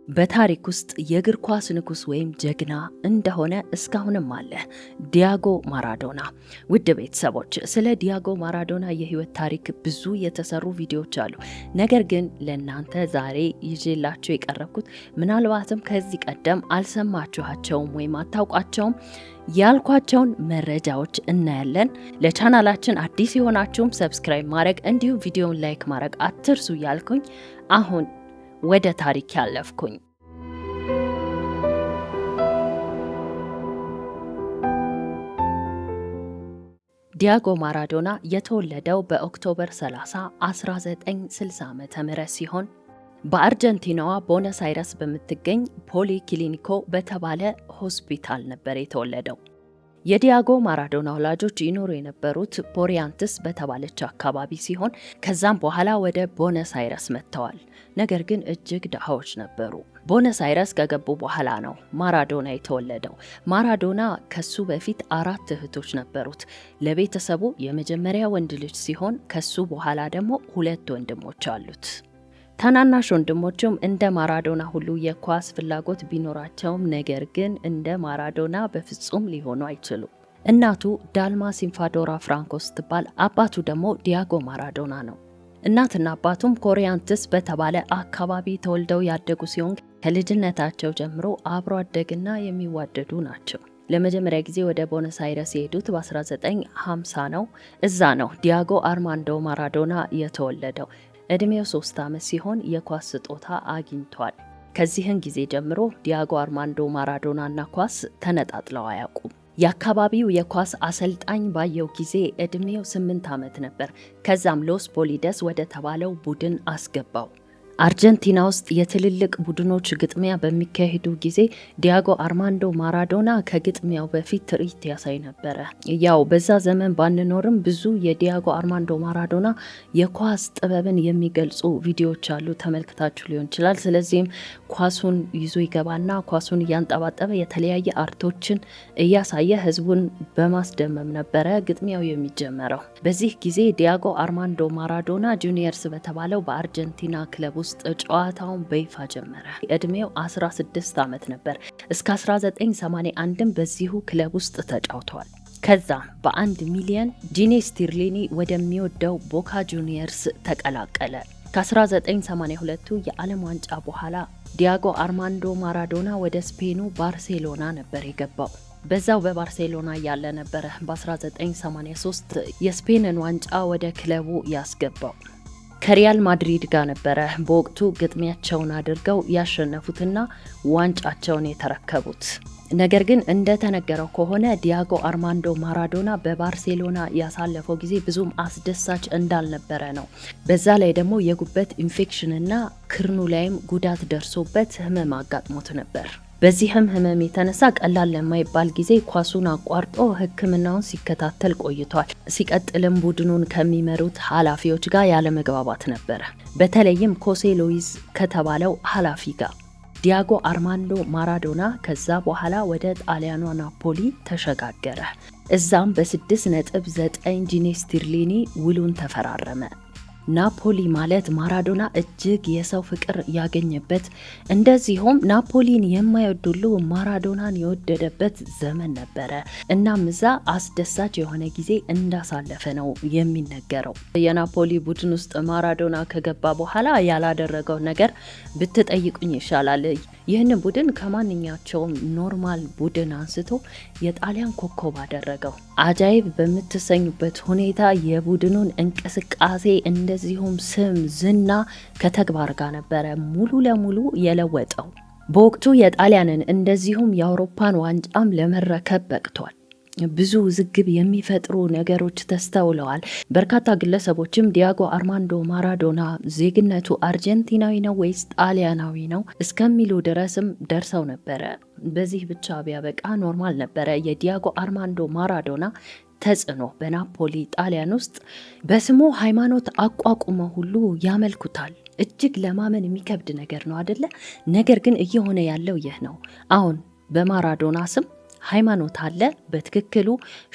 በታሪክ ውስጥ የእግር ኳስ ንጉስ ወይም ጀግና እንደሆነ እስካሁንም አለ፣ ዲያጎ ማራዶና። ውድ ቤተሰቦች ስለ ዲያጎ ማራዶና የህይወት ታሪክ ብዙ የተሰሩ ቪዲዮዎች አሉ። ነገር ግን ለእናንተ ዛሬ ይዤላችሁ የቀረብኩት ምናልባትም ከዚህ ቀደም አልሰማችኋቸውም ወይም አታውቋቸውም ያልኳቸውን መረጃዎች እናያለን። ለቻናላችን አዲስ የሆናችሁም ሰብስክራይብ ማድረግ እንዲሁም ቪዲዮውን ላይክ ማድረግ አትርሱ ያልኩኝ አሁን ወደ ታሪክ ያለፍኩኝ። ዲያጎ ማራዶና የተወለደው በኦክቶበር 30 1960 ዓ.ም ሲሆን በአርጀንቲናዋ ቦነስ አይረስ በምትገኝ ፖሊ ክሊኒኮ በተባለ ሆስፒታል ነበር የተወለደው። የዲያጎ ማራዶና ወላጆች ይኖሩ የነበሩት ቦሪያንትስ በተባለች አካባቢ ሲሆን ከዛም በኋላ ወደ ቦነስ አይረስ መጥተዋል። ነገር ግን እጅግ ድሃዎች ነበሩ። ቦነስ አይረስ ከገቡ በኋላ ነው ማራዶና የተወለደው። ማራዶና ከሱ በፊት 4 እህቶች ነበሩት። ለቤተሰቡ የመጀመሪያ ወንድ ልጅ ሲሆን ከሱ በኋላ ደግሞ 2 ወንድሞች አሉት። ታናናሽ ወንድሞቹም እንደ ማራዶና ሁሉ የኳስ ፍላጎት ቢኖራቸውም ነገር ግን እንደ ማራዶና በፍጹም ሊሆኑ አይችሉም። እናቱ ዳልማ ሲንፋዶራ ፍራንኮ ስትባል አባቱ ደግሞ ዲያጎ ማራዶና ነው። እናትና አባቱም ኮሪያንትስ በተባለ አካባቢ ተወልደው ያደጉ ሲሆን ከልጅነታቸው ጀምሮ አብሮ አደግና የሚዋደዱ ናቸው። ለመጀመሪያ ጊዜ ወደ ቦነስ አይረስ የሄዱት በ1950 ነው። እዛ ነው ዲያጎ አርማንዶ ማራዶና የተወለደው። እድሜው 3 ዓመት ሲሆን የኳስ ስጦታ አግኝቷል። ከዚህን ጊዜ ጀምሮ ዲያጎ አርማንዶ ማራዶና እና ኳስ ተነጣጥለው አያውቁም። የአካባቢው የኳስ አሰልጣኝ ባየው ጊዜ እድሜው 8 ዓመት ነበር። ከዛም ሎስ ፖሊደስ ወደ ተባለው ቡድን አስገባው። አርጀንቲና ውስጥ የትልልቅ ቡድኖች ግጥሚያ በሚካሄዱ ጊዜ ዲያጎ አርማንዶ ማራዶና ከግጥሚያው በፊት ትርኢት ያሳይ ነበረ። ያው በዛ ዘመን ባንኖርም ብዙ የዲያጎ አርማንዶ ማራዶና የኳስ ጥበብን የሚገልጹ ቪዲዮዎች አሉ፣ ተመልክታችሁ ሊሆን ይችላል። ስለዚህም ኳሱን ይዞ ይገባና ኳሱን እያንጠባጠበ የተለያየ አርቶችን እያሳየ ህዝቡን በማስደመም ነበረ ግጥሚያው የሚጀመረው። በዚህ ጊዜ ዲያጎ አርማንዶ ማራዶና ጁኒየርስ በተባለው በአርጀንቲና ክለብ ውስጥ ጨዋታውን በይፋ ጀመረ። እድሜው 16 ዓመት ነበር። እስከ 1981 በዚሁ ክለብ ውስጥ ተጫውቷል። ከዛ በ1 ሚሊዮን ጂኔ ስቲርሊኒ ወደሚወደው ቦካ ጁኒየርስ ተቀላቀለ። ከ1982 የዓለም ዋንጫ በኋላ ዲያጎ አርማንዶ ማራዶና ወደ ስፔኑ ባርሴሎና ነበር የገባው። በዛው በባርሴሎና ያለ ነበረ በ1983 የስፔንን ዋንጫ ወደ ክለቡ ያስገባው። ከሪያል ማድሪድ ጋር ነበረ በወቅቱ ግጥሚያቸውን አድርገው ያሸነፉትና ዋንጫቸውን የተረከቡት። ነገር ግን እንደተነገረው ከሆነ ዲያጎ አርማንዶ ማራዶና በባርሴሎና ያሳለፈው ጊዜ ብዙም አስደሳች እንዳልነበረ ነው። በዛ ላይ ደግሞ የጉበት ኢንፌክሽንና ክርኑ ላይም ጉዳት ደርሶበት ህመም አጋጥሞት ነበር። በዚህም ህመም የተነሳ ቀላል ለማይባል ጊዜ ኳሱን አቋርጦ ሕክምናውን ሲከታተል ቆይቷል። ሲቀጥልም ቡድኑን ከሚመሩት ኃላፊዎች ጋር ያለመግባባት ነበረ። በተለይም ኮሴ ሉዊዝ ከተባለው ኃላፊ ጋር። ዲያጎ አርማንዶ ማራዶና ከዛ በኋላ ወደ ጣሊያኗ ናፖሊ ተሸጋገረ። እዛም በ6.9 ጂኔ ስቲርሊኒ ውሉን ተፈራረመ። ናፖሊ ማለት ማራዶና እጅግ የሰው ፍቅር ያገኘበት፣ እንደዚሁም ናፖሊን የማይወዱሉ ማራዶናን የወደደበት ዘመን ነበረ። እናም እዛ አስደሳች የሆነ ጊዜ እንዳሳለፈ ነው የሚነገረው። የናፖሊ ቡድን ውስጥ ማራዶና ከገባ በኋላ ያላደረገው ነገር ብትጠይቁኝ ይሻላል። ይህን ቡድን ከማንኛቸውም ኖርማል ቡድን አንስቶ የጣሊያን ኮከብ አደረገው። አጃይብ በምትሰኙበት ሁኔታ የቡድኑን እንቅስቃሴ እንደዚሁም ስም፣ ዝና ከተግባር ጋር ነበረ ሙሉ ለሙሉ የለወጠው። በወቅቱ የጣሊያንን እንደዚሁም የአውሮፓን ዋንጫም ለመረከብ በቅቷል። ብዙ ውዝግብ የሚፈጥሩ ነገሮች ተስተውለዋል። በርካታ ግለሰቦችም ዲያጎ አርማንዶ ማራዶና ዜግነቱ አርጀንቲናዊ ነው ወይስ ጣሊያናዊ ነው እስከሚሉ ድረስም ደርሰው ነበረ። በዚህ ብቻ ቢያበቃ ኖርማል ነበረ። የዲያጎ አርማንዶ ማራዶና ተጽዕኖ በናፖሊ ጣሊያን ውስጥ በስሙ ሃይማኖት አቋቁመ ሁሉ ያመልኩታል። እጅግ ለማመን የሚከብድ ነገር ነው አይደለ? ነገር ግን እየሆነ ያለው ይህ ነው። አሁን በማራዶና ስም ሃይማኖት አለ። በትክክሉ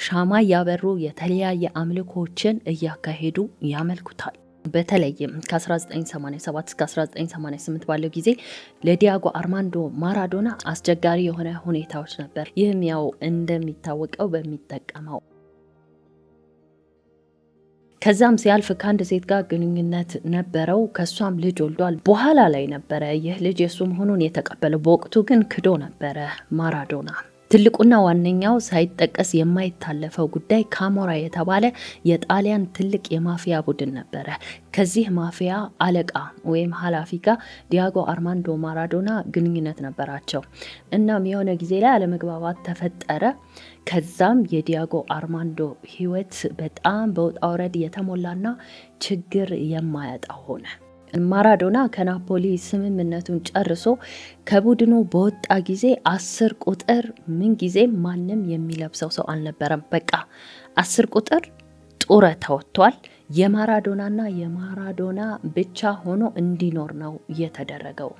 ሻማ ያበሩ የተለያየ አምልኮችን እያካሄዱ ያመልኩታል። በተለይም ከ1987 እስከ 1988 ባለው ጊዜ ለዲያጎ አርማንዶ ማራዶና አስቸጋሪ የሆነ ሁኔታዎች ነበር። ይህም ያው እንደሚታወቀው በሚጠቀመው ከዛም ሲያልፍ ከአንድ ሴት ጋር ግንኙነት ነበረው። ከሷም ልጅ ወልዷል። በኋላ ላይ ነበረ ይህ ልጅ የሱ መሆኑን የተቀበለው። በወቅቱ ግን ክዶ ነበረ ማራዶና። ትልቁና ዋነኛው ሳይጠቀስ የማይታለፈው ጉዳይ ካሞራ የተባለ የጣሊያን ትልቅ የማፊያ ቡድን ነበረ። ከዚህ ማፊያ አለቃ ወይም ኃላፊ ጋር ዲያጎ አርማንዶ ማራዶና ግንኙነት ነበራቸው። እናም የሆነ ጊዜ ላይ አለመግባባት ተፈጠረ። ከዛም የዲያጎ አርማንዶ ህይወት በጣም በውጣ ውረድ የተሞላና ችግር የማያጣ ሆነ። ማራዶና ከናፖሊ ስምምነቱን ጨርሶ ከቡድኑ በወጣ ጊዜ 10 ቁጥር ምን ጊዜ ማንም የሚለብሰው ሰው አልነበረም። በቃ 10 ቁጥር ጡረታ ወጥቷል። የማራዶናና የማራዶና ብቻ ሆኖ እንዲኖር ነው የተደረገው።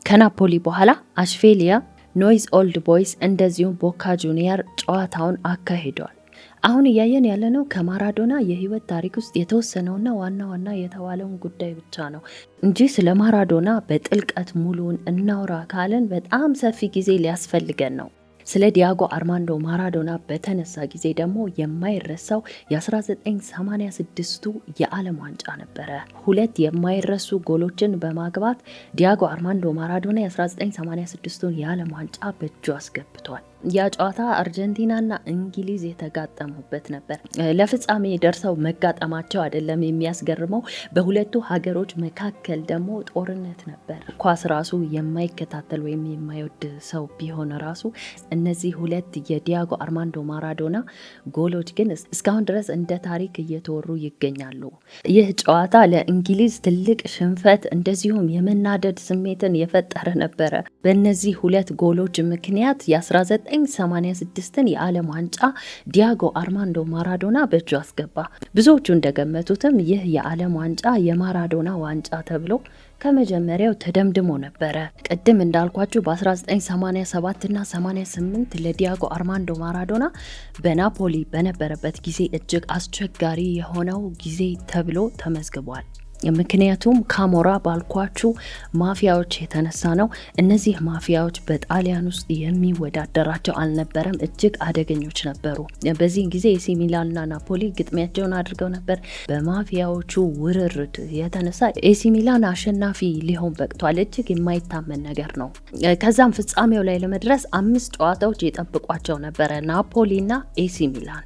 ከናፖሊ በኋላ አሽቬሊያ፣ ኖይዝ ኦልድ ቦይስ እንደዚሁም ቦካ ጁኒየር ጨዋታውን አካሂደዋል። አሁን እያየን ያለነው ከማራዶና የህይወት ታሪክ ውስጥ የተወሰነውና ዋና ዋና የተባለውን ጉዳይ ብቻ ነው እንጂ ስለ ማራዶና በጥልቀት ሙሉውን እናውራ ካለን በጣም ሰፊ ጊዜ ሊያስፈልገን ነው። ስለ ዲያጎ አርማንዶ ማራዶና በተነሳ ጊዜ ደግሞ የማይረሳው የ1986ቱ የዓለም ዋንጫ ነበረ። 2 የማይረሱ ጎሎችን በማግባት ዲያጎ አርማንዶ ማራዶና የ1986ቱን የዓለም ዋንጫ በእጁ አስገብቷል። ያ ጨዋታ አርጀንቲናና እንግሊዝ የተጋጠሙበት ነበር። ለፍጻሜ ደርሰው መጋጠማቸው አይደለም የሚያስገርመው፣ በሁለቱ ሀገሮች መካከል ደግሞ ጦርነት ነበር። ኳስ ራሱ የማይከታተል ወይም የማይወድ ሰው ቢሆን ራሱ እነዚህ 2 የዲያጎ አርማንዶ ማራዶና ጎሎች ግን እስካሁን ድረስ እንደ ታሪክ እየተወሩ ይገኛሉ። ይህ ጨዋታ ለእንግሊዝ ትልቅ ሽንፈት እንደዚሁም የመናደድ ስሜትን የፈጠረ ነበረ። በእነዚህ 2 ጎሎች ምክንያት የ1986ን የዓለም ዋንጫ ዲያጎ አርማንዶ ማራዶና በእጁ አስገባ። ብዙዎቹ እንደገመቱትም ይህ የዓለም ዋንጫ የማራዶና ዋንጫ ተብሎ ከመጀመሪያው ተደምድሞ ነበረ። ቅድም እንዳልኳችሁ በ1987 እና 88 ለዲያጎ አርማንዶ ማራዶና በናፖሊ በነበረበት ጊዜ እጅግ አስቸጋሪ የሆነው ጊዜ ተብሎ ተመዝግቧል። ምክንያቱም ካሞራ ባልኳችሁ ማፊያዎች የተነሳ ነው። እነዚህ ማፊያዎች በጣሊያን ውስጥ የሚወዳደራቸው አልነበረም። እጅግ አደገኞች ነበሩ። በዚህ ጊዜ ኤሲ ሚላንና ናፖሊ ግጥሚያቸውን አድርገው ነበር። በማፊያዎቹ ውርርድ የተነሳ ኤሲ ሚላን አሸናፊ ሊሆን በቅቷል። እጅግ የማይታመን ነገር ነው። ከዛም ፍጻሜው ላይ ለመድረስ 5 ጨዋታዎች የጠብቋቸው ነበረ ናፖሊና ኤሲ ሚላን።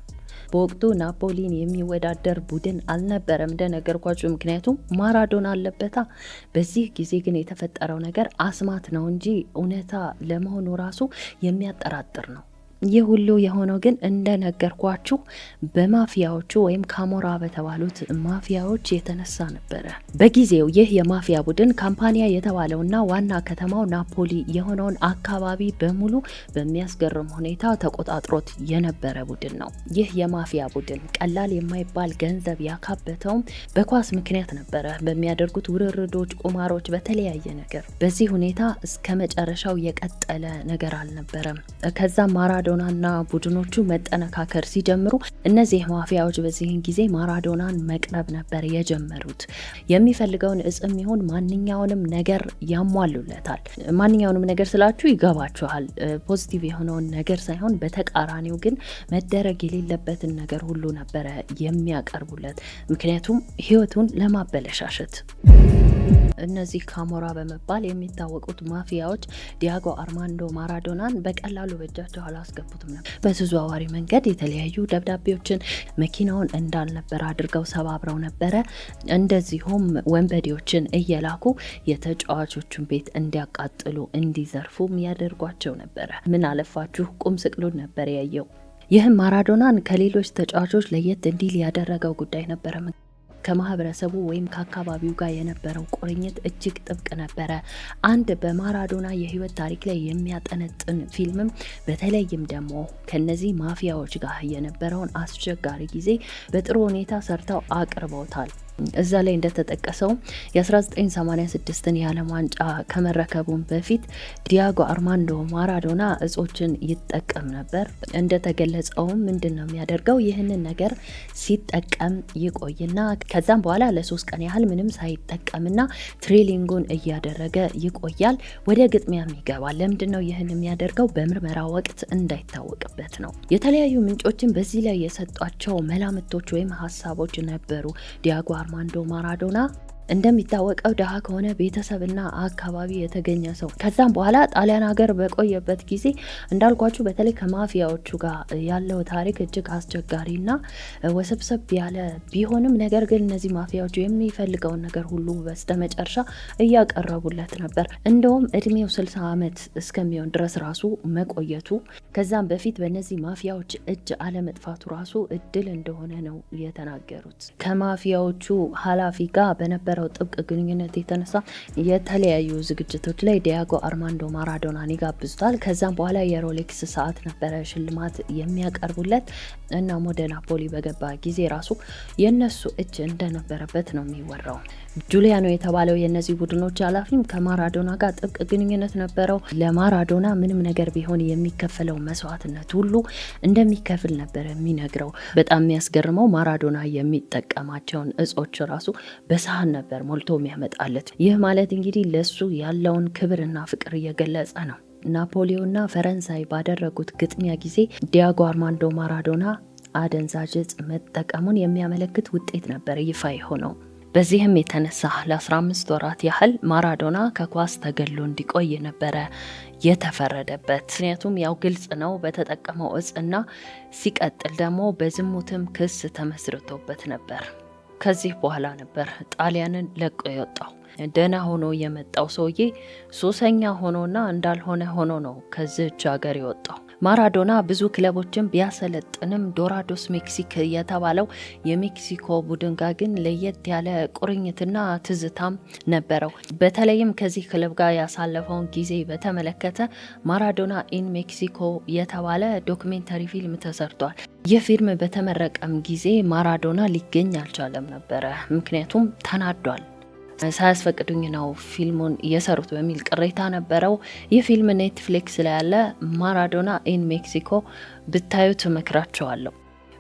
በወቅቱ ናፖሊን የሚወዳደር ቡድን አልነበረም እንደነገርኳችሁ፣ ምክንያቱም ማራዶና አለበታ። በዚህ ጊዜ ግን የተፈጠረው ነገር አስማት ነው እንጂ እውነታ ለመሆኑ ራሱ የሚያጠራጥር ነው። ይህ ሁሉ የሆነው ግን እንደነገርኳችሁ በማፊያዎቹ ወይም ካሞራ በተባሉት ማፊያዎች የተነሳ ነበረ። በጊዜው ይህ የማፊያ ቡድን ካምፓኒያ የተባለውና ዋና ከተማው ናፖሊ የሆነውን አካባቢ በሙሉ በሚያስገርም ሁኔታ ተቆጣጥሮት የነበረ ቡድን ነው። ይህ የማፊያ ቡድን ቀላል የማይባል ገንዘብ ያካበተውም በኳስ ምክንያት ነበረ። በሚያደርጉት ውርርዶች፣ ቁማሮች፣ በተለያየ ነገር በዚህ ሁኔታ እስከ መጨረሻው የቀጠለ ነገር አልነበረም። ከዛም ማራዶናና ቡድኖቹ መጠነካከር ሲጀምሩ እነዚህ ማፊያዎች በዚህን ጊዜ ማራዶናን መቅረብ ነበር የጀመሩት። የሚፈልገውን እጽም ይሁን ማንኛውንም ነገር ያሟሉለታል። ማንኛውንም ነገር ስላችሁ ይገባችኋል። ፖዚቲቭ የሆነውን ነገር ሳይሆን በተቃራኒው ግን መደረግ የሌለበትን ነገር ሁሉ ነበረ የሚያቀርቡለት፣ ምክንያቱም ህይወቱን ለማበለሻሸት። እነዚህ ካሞራ በመባል የሚታወቁት ማፊያዎች ዲያጎ አርማንዶ ማራዶናን በቀላሉ በእጃቸው አላስገቡትም ነበር። በተዘዋዋሪ መንገድ የተለያዩ ደብዳቤዎችን መኪናውን እንዳልነበር አድርገው ሰባብረው ነበረ። እንደዚሁም ወንበዴዎችን እየላኩ የተጫዋቾቹን ቤት እንዲያቃጥሉ፣ እንዲዘርፉም ያደርጓቸው ነበረ። ምን አለፋችሁ ቁም ስቅሉን ነበር ያየው። ይህም ማራዶናን ከሌሎች ተጫዋቾች ለየት እንዲል ያደረገው ጉዳይ ነበረ። ከማህበረሰቡ ወይም ከአካባቢው ጋር የነበረው ቁርኝት እጅግ ጥብቅ ነበረ። አንድ በማራዶና የህይወት ታሪክ ላይ የሚያጠነጥን ፊልምም በተለይም ደግሞ ከነዚህ ማፊያዎች ጋር የነበረውን አስቸጋሪ ጊዜ በጥሩ ሁኔታ ሰርተው አቅርበውታል። እዛ ላይ እንደተጠቀሰው የ1986ን የዓለም ዋንጫ ከመረከቡን በፊት ዲያጎ አርማንዶ ማራዶና እጾችን ይጠቀም ነበር። እንደተገለጸው ምንድነው የሚያደርገው? ይህንን ነገር ሲጠቀም ይቆይና ከዛም በኋላ ለ3 ቀን ያህል ምንም ሳይጠቀምና ትሬኒንጉን እያደረገ ይቆያል። ወደ ግጥሚያም ይገባል። ለምንድነው ይህን የሚያደርገው? በምርመራ ወቅት እንዳይታወቅበት ነው። የተለያዩ ምንጮችን በዚህ ላይ የሰጧቸው መላምቶች ወይም ሀሳቦች ነበሩ። ዲያጎ አርማንዶ ማራዶና እንደሚታወቀው ደሃ ከሆነ ቤተሰብና አካባቢ የተገኘ ሰው ከዛም በኋላ ጣሊያን ሀገር በቆየበት ጊዜ እንዳልኳችሁ በተለይ ከማፊያዎቹ ጋር ያለው ታሪክ እጅግ አስቸጋሪና ወሰብሰብ ያለ ቢሆንም ነገር ግን እነዚህ ማፊያዎቹ የሚፈልገውን ነገር ሁሉ በስተመጨረሻ እያቀረቡለት ነበር። እንደውም እድሜው 60 ዓመት እስከሚሆን ድረስ ራሱ መቆየቱ ከዛም በፊት በእነዚህ ማፊያዎች እጅ አለመጥፋቱ ራሱ እድል እንደሆነ ነው የተናገሩት። ከማፊያዎቹ ኃላፊ ጋር በነበረው ጥብቅ ግንኙነት የተነሳ የተለያዩ ዝግጅቶች ላይ ዲያጎ አርማንዶ ማራዶናን ይጋብዙታል። ከዛም በኋላ የሮሌክስ ሰዓት ነበረ ሽልማት የሚያቀርቡለት እና ወደ ናፖሊ በገባ ጊዜ ራሱ የነሱ እጅ እንደነበረበት ነው የሚወራው። ጁሊያኖ የተባለው የነዚህ ቡድኖች ኃላፊም ከማራዶና ጋር ጥብቅ ግንኙነት ነበረው። ለማራዶና ምንም ነገር ቢሆን የሚከፈለው መስዋዕትነት ሁሉ እንደሚከፍል ነበር የሚነግረው። በጣም የሚያስገርመው ማራዶና የሚጠቀማቸውን እጾች ራሱ በሳህን ነበር ሞልቶ የሚያመጣለት። ይህ ማለት እንግዲህ ለሱ ያለውን ክብርና ፍቅር እየገለጸ ነው። ናፖሊዮንና ፈረንሳይ ባደረጉት ግጥሚያ ጊዜ ዲያጎ አርማንዶ ማራዶና አደንዛዥ እጽ መጠቀሙን የሚያመለክት ውጤት ነበር ይፋ የሆነው። በዚህም የተነሳ ለ15 ወራት ያህል ማራዶና ከኳስ ተገሎ እንዲቆይ ነበረ የተፈረደበት። ምክንያቱም ያው ግልጽ ነው በተጠቀመው እጽና ሲቀጥል ደግሞ በዝሙትም ክስ ተመስርቶበት ነበር። ከዚህ በኋላ ነበር ጣሊያንን ለቆ የወጣው። ደህና ሆኖ የመጣው ሰውዬ ሱሰኛ ሆኖና እንዳልሆነ ሆኖ ነው ከዚህች ሀገር የወጣው። ማራዶና ብዙ ክለቦችን ቢያሰለጥንም ዶራዶስ ሜክሲክ የተባለው የሜክሲኮ ቡድን ጋር ግን ለየት ያለ ቁርኝትና ትዝታም ነበረው። በተለይም ከዚህ ክለብ ጋር ያሳለፈውን ጊዜ በተመለከተ ማራዶና ኢን ሜክሲኮ የተባለ ዶክሜንተሪ ፊልም ተሰርቷል። ይህ ፊልም በተመረቀም ጊዜ ማራዶና ሊገኝ አልቻለም ነበረ። ምክንያቱም ተናዷል። ሳያስፈቅዱኝ ነው ፊልሙን እየሰሩት በሚል ቅሬታ ነበረው። ይህ ፊልም ኔትፍሊክስ ላይ ያለ ማራዶና ኢን ሜክሲኮ ብታዩት እመክራችኋለሁ።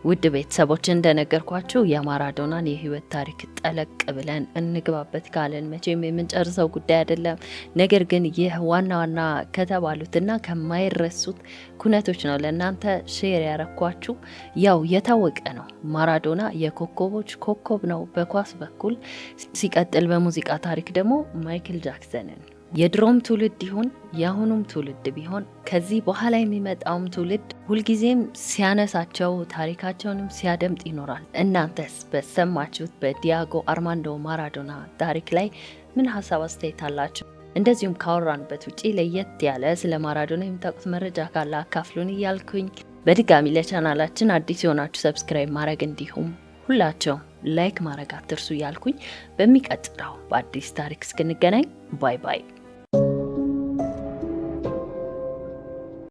ውድ ቤተሰቦች እንደነገርኳችሁ የማራዶናን የህይወት ታሪክ ጠለቅ ብለን እንግባበት ካለን መቼም የምንጨርሰው ጉዳይ አይደለም። ነገር ግን ይህ ዋና ዋና ከተባሉትና ከማይረሱት ኩነቶች ነው ለእናንተ ሼር ያረኳችሁ። ያው የታወቀ ነው ማራዶና የኮከቦች ኮከብ ነው በኳስ በኩል። ሲቀጥል በሙዚቃ ታሪክ ደግሞ ማይክል ጃክሰንን የድሮም ትውልድ ይሁን የአሁኑም ትውልድ ቢሆን ከዚህ በኋላ የሚመጣውም ትውልድ ሁልጊዜም ሲያነሳቸው ታሪካቸውንም ሲያደምጥ ይኖራል። እናንተስ በሰማችሁት በዲያጎ አርማንዶ ማራዶና ታሪክ ላይ ምን ሀሳብ አስተያየት አላችሁ? እንደዚሁም ካወራንበት ውጪ ለየት ያለ ስለ ማራዶና የምታውቁት መረጃ ካለ አካፍሉን እያልኩኝ በድጋሚ ለቻናላችን አዲስ የሆናችሁ ሰብስክራይብ ማድረግ እንዲሁም ሁላቸው ላይክ ማድረግ አትርሱ እያልኩኝ በሚቀጥለው በአዲስ ታሪክ እስክንገናኝ ባይ ባይ።